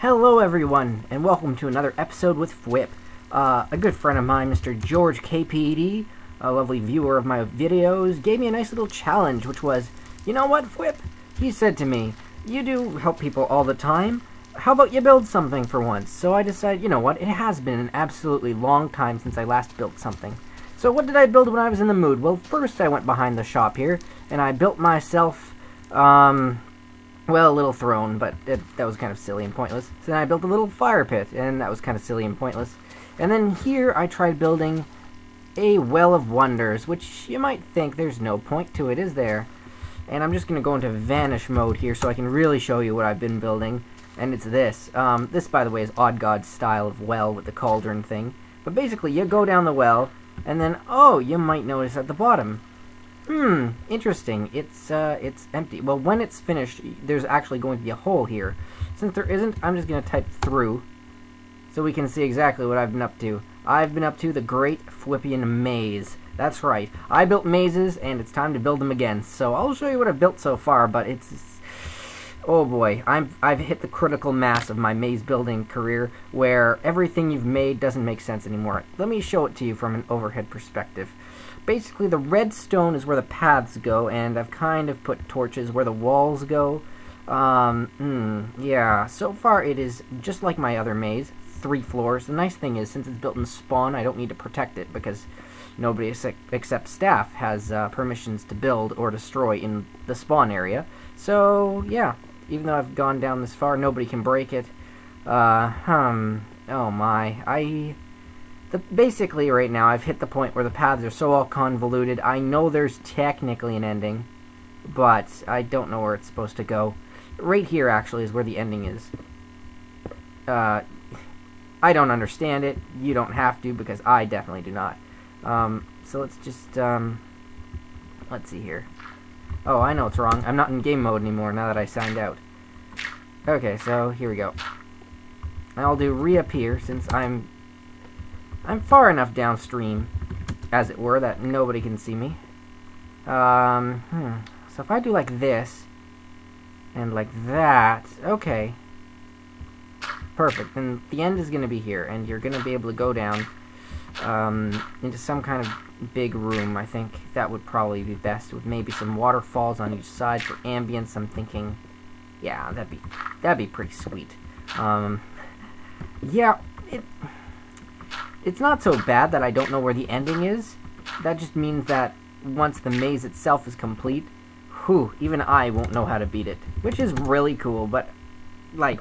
Hello everyone, and welcome to another episode with Fwip. A good friend of mine, Mr. George KPD, a lovely viewer of my videos, gave me a nice little challenge, which was, you know what, Fwip? He said to me, you do help people all the time, how about you build something for once? So I decided, you know what, it has been an absolutely long time since I last built something. So what did I build when I was in the mood? Well, first I went behind the shop here, and I built myself, well, a little throne, but that was kind of silly and pointless. So then I built a little fire pit, and that was kind of silly and pointless. And then here I tried building a well of wonders, which you might think there's no point to it, is there? And I'm just going to go into vanish mode here so I can really show you what I've been building. And it's this. This, by the way, is Odd God's style of well with the cauldron thing. But basically, you go down the well, and then, oh, you might notice at the bottom, interesting. It's empty. Well, when it's finished, there's actually going to be a hole here. Since there isn't, I'm just going to type through so we can see exactly what I've been up to. I've been up to the Great Fwippian Maze. That's right. I built mazes, and it's time to build them again. So I'll show you what I've built so far, but it's... oh boy, I've hit the critical mass of my maze building career, where everything you've made doesn't make sense anymore. Let me show it to you from an overhead perspective. Basically, the redstone is where the paths go, and I've kind of put torches where the walls go. Yeah, so far it is just like my other maze, 3 floors. The nice thing is, since it's built in spawn, I don't need to protect it, because nobody except staff has permissions to build or destroy in the spawn area. So, yeah, even though I've gone down this far, nobody can break it. Oh my, basically right now I've hit the point where the paths are so all convoluted. I know there's technically an ending, but I don't know where it's supposed to go. Right here actually is where the ending is. I don't understand it. You don't have to, because I definitely do not. So let's just, let's see here. Oh, I know it's wrong. I'm not in game mode anymore now that I signed out. Okay, so here we go. I'll do reappear since I'm far enough downstream, as it were, that nobody can see me. So if I do like this, and like that, okay. Perfect, then the end is going to be here, and you're going to be able to go down into some kind of big room. I think that would probably be best, with maybe some waterfalls on each side for ambience. I'm thinking, yeah, that'd be pretty sweet. Yeah, it's not so bad that I don't know where the ending is. That just means that once the maze itself is complete, even I won't know how to beat it, which is really cool. But like,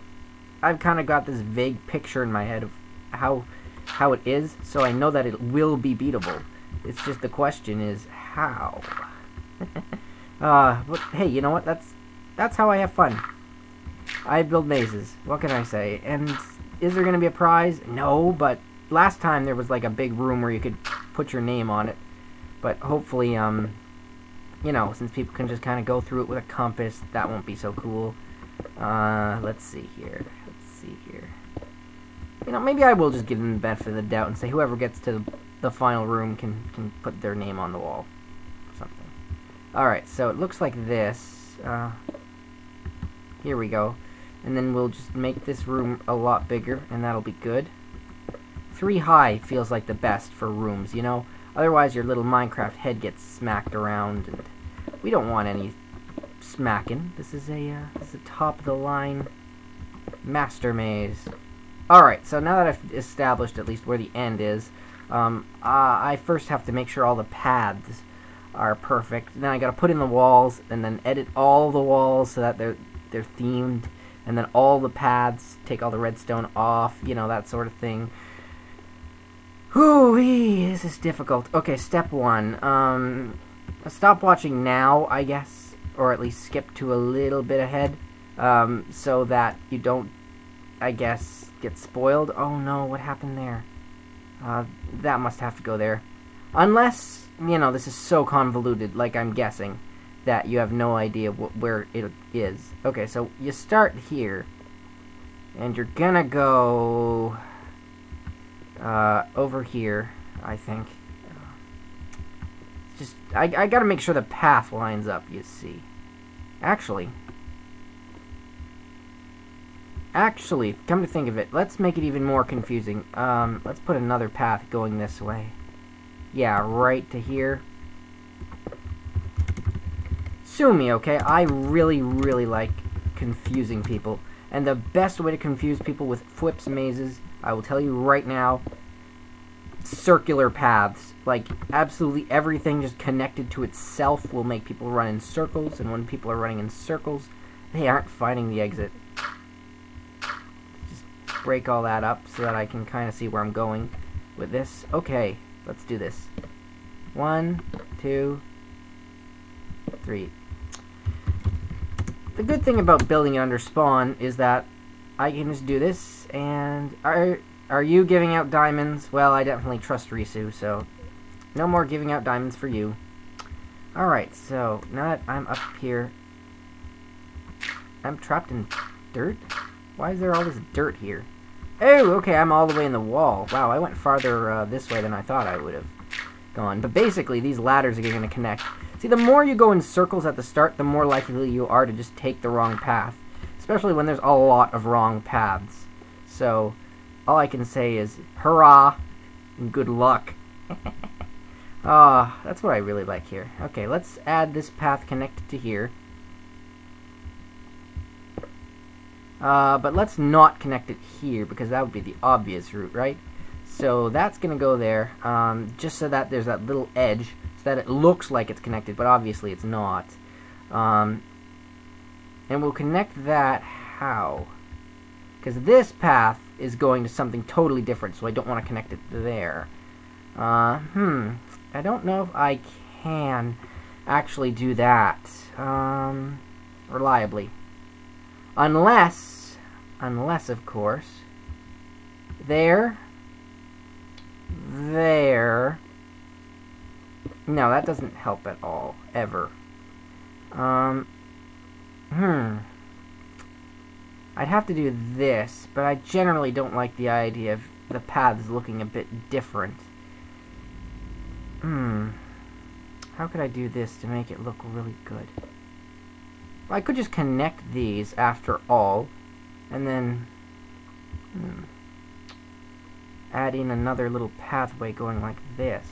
I've kind of got this vague picture in my head of how it is, so I know that it will be beatable. It's just the question is how. But hey, you know what? That's how I have fun. I build mazes. What can I say? And is there going to be a prize? No, but last time there was like a big room where you could put your name on it. But hopefully, you know, since people can just kind of go through it with a compass, that won't be so cool. Let's see here. You know, maybe I will just give them the benefit of the doubt and say whoever gets to the final room can put their name on the wall or something. Alright, so it looks like this. Here we go. And then we'll just make this room a lot bigger, and that'll be good. 3 high feels like the best for rooms, you know? Otherwise your little Minecraft head gets smacked around, and we don't want any smacking. This is a top-of-the-line master maze. Alright, so now that I've established at least where the end is, I first have to make sure all the paths are perfect. Then I gotta put in the walls, and then edit all the walls so that they're themed, and then all the paths, take all the redstone off, you know, that sort of thing. Whoo-wee, this is difficult. Okay, step 1. Stop watching now, I guess, or at least skip to a little bit ahead, so that you don't, I guess, get spoiled. Oh no, what happened there? That must have to go there. Unless, you know, this is so convoluted, like I'm guessing, that you have no idea where it is. Okay, so you start here, and you're gonna go over here, I think. Just, I gotta make sure the path lines up, you see. Actually, Actually, come to think of it, let's make it even more confusing. Let's put another path going this way. Yeah, right to here. Sue me, okay? I really, really like confusing people. And the best way to confuse people with Fwipp's mazes, I will tell you right now, circular paths. Like, absolutely everything just connected to itself will make people run in circles, and when people are running in circles, they aren't finding the exit. Just break all that up so that I can kind of see where I'm going with this. Okay, let's do this. 1, 2, 3. The good thing about building it under spawn is that I can just do this, and are you giving out diamonds? Well, I definitely trust Risu, so no more giving out diamonds for you. Alright, so now that I'm up here, I'm trapped in dirt? Why is there all this dirt here? Oh, okay, I'm all the way in the wall. Wow, I went farther this way than I thought I would have gone. But basically, these ladders are going to connect. See, the more you go in circles at the start, the more likely you are to just take the wrong path. Especially when there's a lot of wrong paths. So, all I can say is, hurrah, and good luck. That's what I really like here. Okay, let's add this path connected to here. But let's not connect it here, because that would be the obvious route, right? So that's going to go there, just so that there's that little edge, so that it looks like it's connected, but obviously it's not. And we'll connect that how? Because this path is going to something totally different, so I don't want to connect it there. I don't know if I can actually do that reliably. Unless, of course, there. No, that doesn't help at all, ever. I'd have to do this, but I generally don't like the idea of the paths looking a bit different. How could I do this to make it look really good? Well, I could just connect these after all, and then add in another little pathway going like this.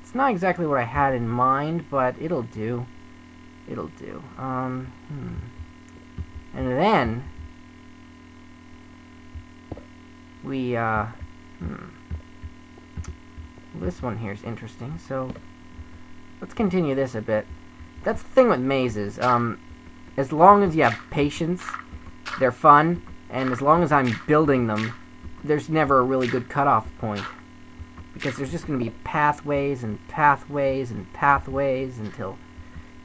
It's not exactly what I had in mind, but it'll do. It'll do. And then we this one here is interesting, so let's continue this a bit. That's the thing with mazes. As long as you have patience, they're fun, and as long as I'm building them, there's never a really good cutoff point. Because there's just going to be pathways and pathways and pathways until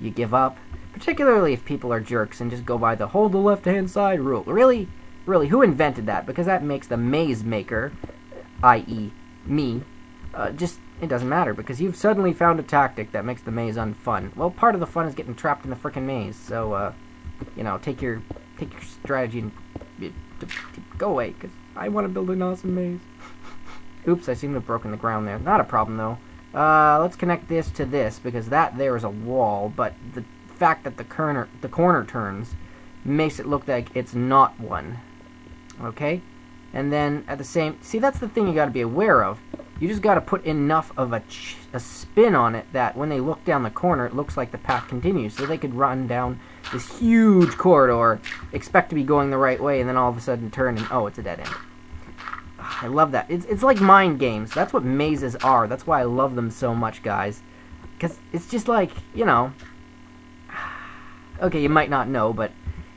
you give up. Particularly if people are jerks and just go by the hold the left-hand side rule. Really? Really, who invented that? Because that makes the maze maker, i.e. me, it doesn't matter. Because you've suddenly found a tactic that makes the maze unfun. Well, part of the fun is getting trapped in the frickin' maze. So, you know, take your strategy and go away. Because I want to build an awesome maze. Oops, I seem to have broken the ground there. Not a problem, though. Let's connect this to this, because that there is a wall, but the fact that the corner turns makes it look like it's not one. Okay? And then, at the same... See, that's the thing you gotta be aware of. You just gotta put enough of a spin on it that when they look down the corner, it looks like the path continues. So they could run down this huge corridor, expect to be going the right way, and then all of a sudden turn and, oh, it's a dead end. I love that. It's like mind games. That's what mazes are. That's why I love them so much, guys. Because it's just like, you know... Okay, you might not know, but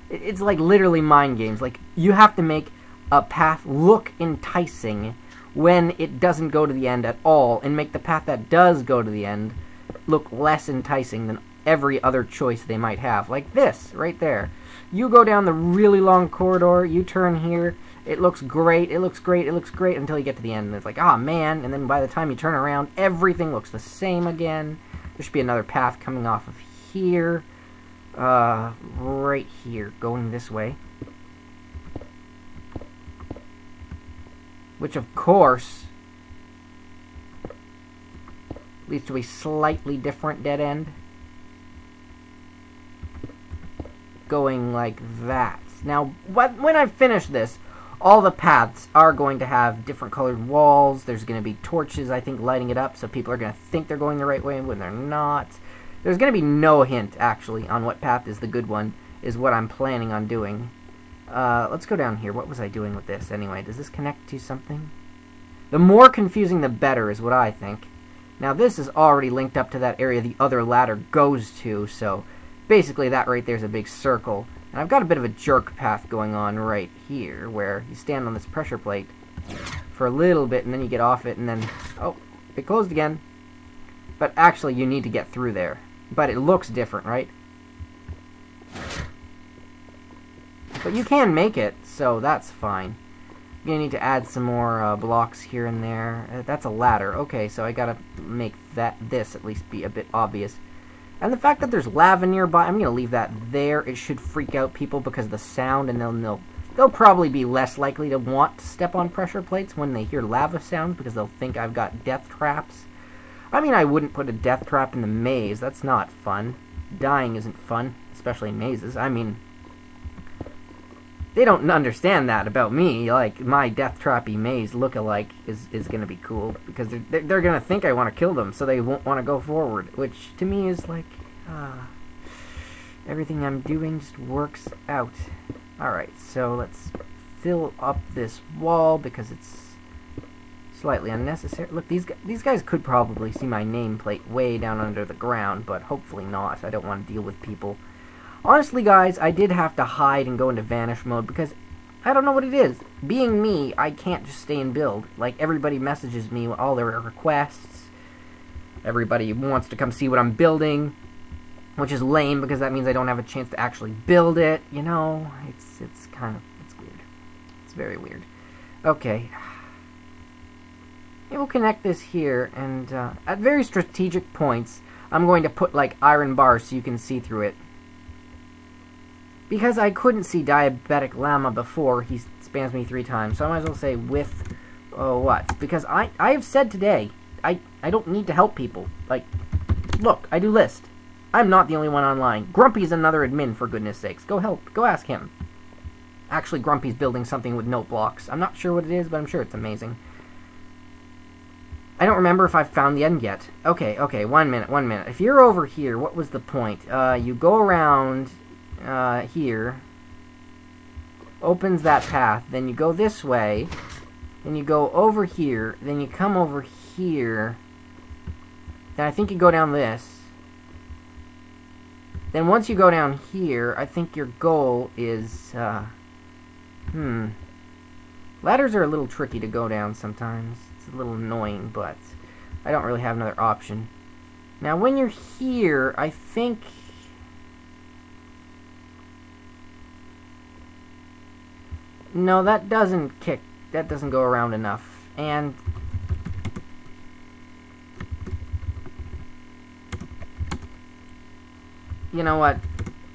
it's like literally mind games. Like, you have to make a path look enticing when it doesn't go to the end at all, and make the path that does go to the end look less enticing than every other choice they might have. Like this, right there. You go down the really long corridor, you turn here... It looks great, it looks great, it looks great until you get to the end and it's like, ah, man, and then by the time you turn around, everything looks the same again. There should be another path coming off of here, right here, going this way. Which, of course, leads to a slightly different dead end. Going like that. paths. Now, when I finish this, all the paths are going to have different colored walls. There's going to be torches, I think, lighting it up, so people are going to think they're going the right way when they're not. There's going to be no hint, actually, on what path is the good one, is what I'm planning on doing. Let's go down here. What was I doing with this, anyway? Does this connect to something? The more confusing, the better, is what I think. Now, this is already linked up to that area the other ladder goes to, so basically that right there is a big circle. And I've got a bit of a jerk path going on right here, where you stand on this pressure plate for a little bit, and then you get off it, and then... Oh, it closed again. But actually, you need to get through there. But it looks different, right? But you can make it, so that's fine. You're gonna need to add some more blocks here and there. That's a ladder. Okay, so I gotta make this at least be a bit obvious. And the fact that there's lava nearby, I'm gonna leave that there. It should freak out people because of the sound, and they'll probably be less likely to want to step on pressure plates when they hear lava sounds because they'll think I've got death traps. I mean, I wouldn't put a death trap in the maze. That's not fun. Dying isn't fun, especially in mazes. I mean, they don't understand that about me. Like, my death trappy maze look-alike is going to be cool, because they're going to think I want to kill them, so they won't want to go forward, which to me is like, everything I'm doing just works out. Alright, so let's fill up this wall, because it's slightly unnecessary. Look, these guys could probably see my nameplate way down under the ground, but hopefully not. I don't want to deal with people. Honestly, guys, I did have to hide and go into vanish mode because I don't know what it is. Being me, I can't just stay and build. Like, everybody messages me all their requests. Everybody wants to come see what I'm building, which is lame because that means I don't have a chance to actually build it. You know, it's weird. It's very weird. Okay. Maybe we'll connect this here, and at very strategic points, I'm going to put, like, iron bars so you can see through it. Because I couldn't see Diabetic Llama before, he spams me 3 times, so I might as well say with, what? Because I have said today, I don't need to help people. Like, look, I do list. I'm not the only one online. Grumpy's another admin, for goodness sakes. Go ask him. Actually, Grumpy's building something with note blocks. I'm not sure what it is, but I'm sure it's amazing. I don't remember if I've found the end yet. Okay, 1 minute. If you're over here, what was the point? You go around... here, opens that path, then you go this way, then you go over here, then you come over here, then I think you go down this, then once you go down here, I think your goal is, ladders are a little tricky to go down sometimes. It's a little annoying, but I don't really have another option. Now, when you're here, I think... No, that doesn't go around enough. And you know what?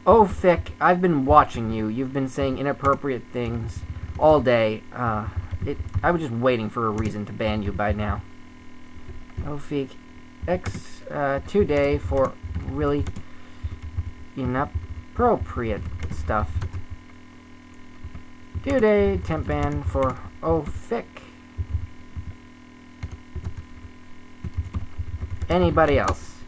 Oh, Fick, I've been watching you. You've been saying inappropriate things all day. I was just waiting for a reason to ban you by now. Oh, Fick, today for really inappropriate stuff. 2-day temp ban for Fick. Anybody else?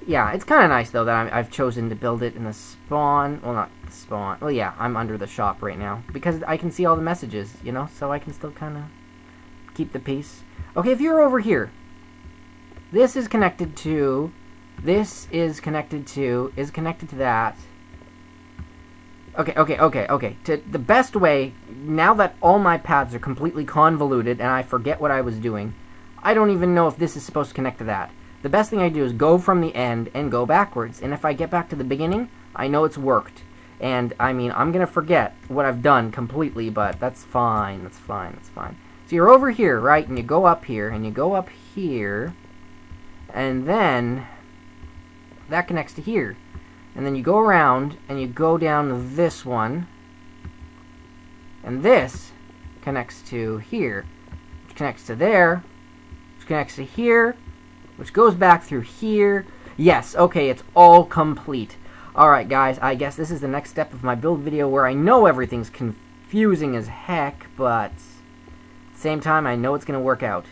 Yeah, it's kind of nice though that I've chosen to build it in the spawn. Well, not the spawn. Well, yeah, I'm under the shop right now because I can see all the messages, you know, so I can still kind of keep the peace. Okay, if you're over here, this is connected to. This is connected to. Is connected to that. Okay. The best way, now that all my paths are completely convoluted and I forget what I was doing, I don't even know if this is supposed to connect to that. The best thing I do is go from the end and go backwards. And if I get back to the beginning, I know it's worked. And, I mean, I'm going to forget what I've done completely, but that's fine. That's fine. So you're over here, right? And you go up here, and you go up here. And then that connects to here. And then you go around, and you go down this one. And this connects to here. Which connects to there. Which connects to here. Which goes back through here. Yes, okay, it's all complete. Alright guys, I guess this is the next step of my build video where I know everything's confusing as heck, but at the same time I know it's going to work out.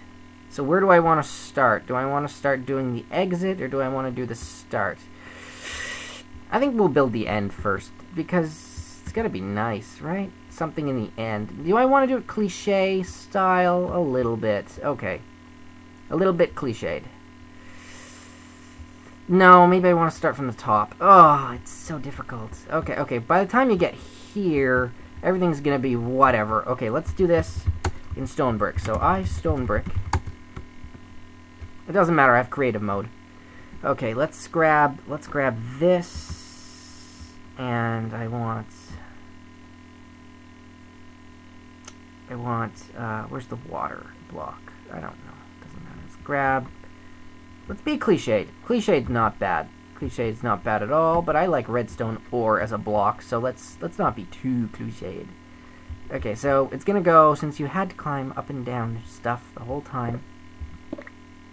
So where do I want to start? Do I want to start doing the exit, or do I want to do the start? I think we'll build the end first, because it's got to be nice, right? Something in the end. Do I want to do it cliche style? A little bit. Okay. A little bit cliched. No, maybe I want to start from the top. Oh, it's so difficult. Okay, okay. By the time you get here, everything's going to be whatever. Okay, let's do this in stone brick. So I stone brick. It doesn't matter. I have creative mode. Okay, let's grab this, and I want where's the water block? I don't know. Doesn't matter. Let's be cliched. Cliche's not bad. Cliche's not bad at all, but I like redstone ore as a block, so let's not be too cliched. Okay, so it's gonna go, since you had to climb up and down stuff the whole time. I'm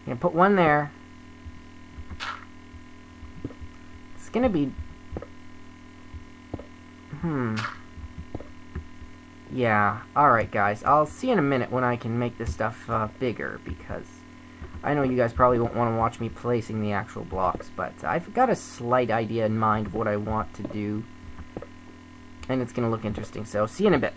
gonna put one there. It's gonna be... Yeah, alright guys, I'll see you in a minute when I can make this stuff bigger, because I know you guys probably won't want to watch me placing the actual blocks, but I've got a slight idea in mind of what I want to do, and it's going to look interesting, so see you in a bit.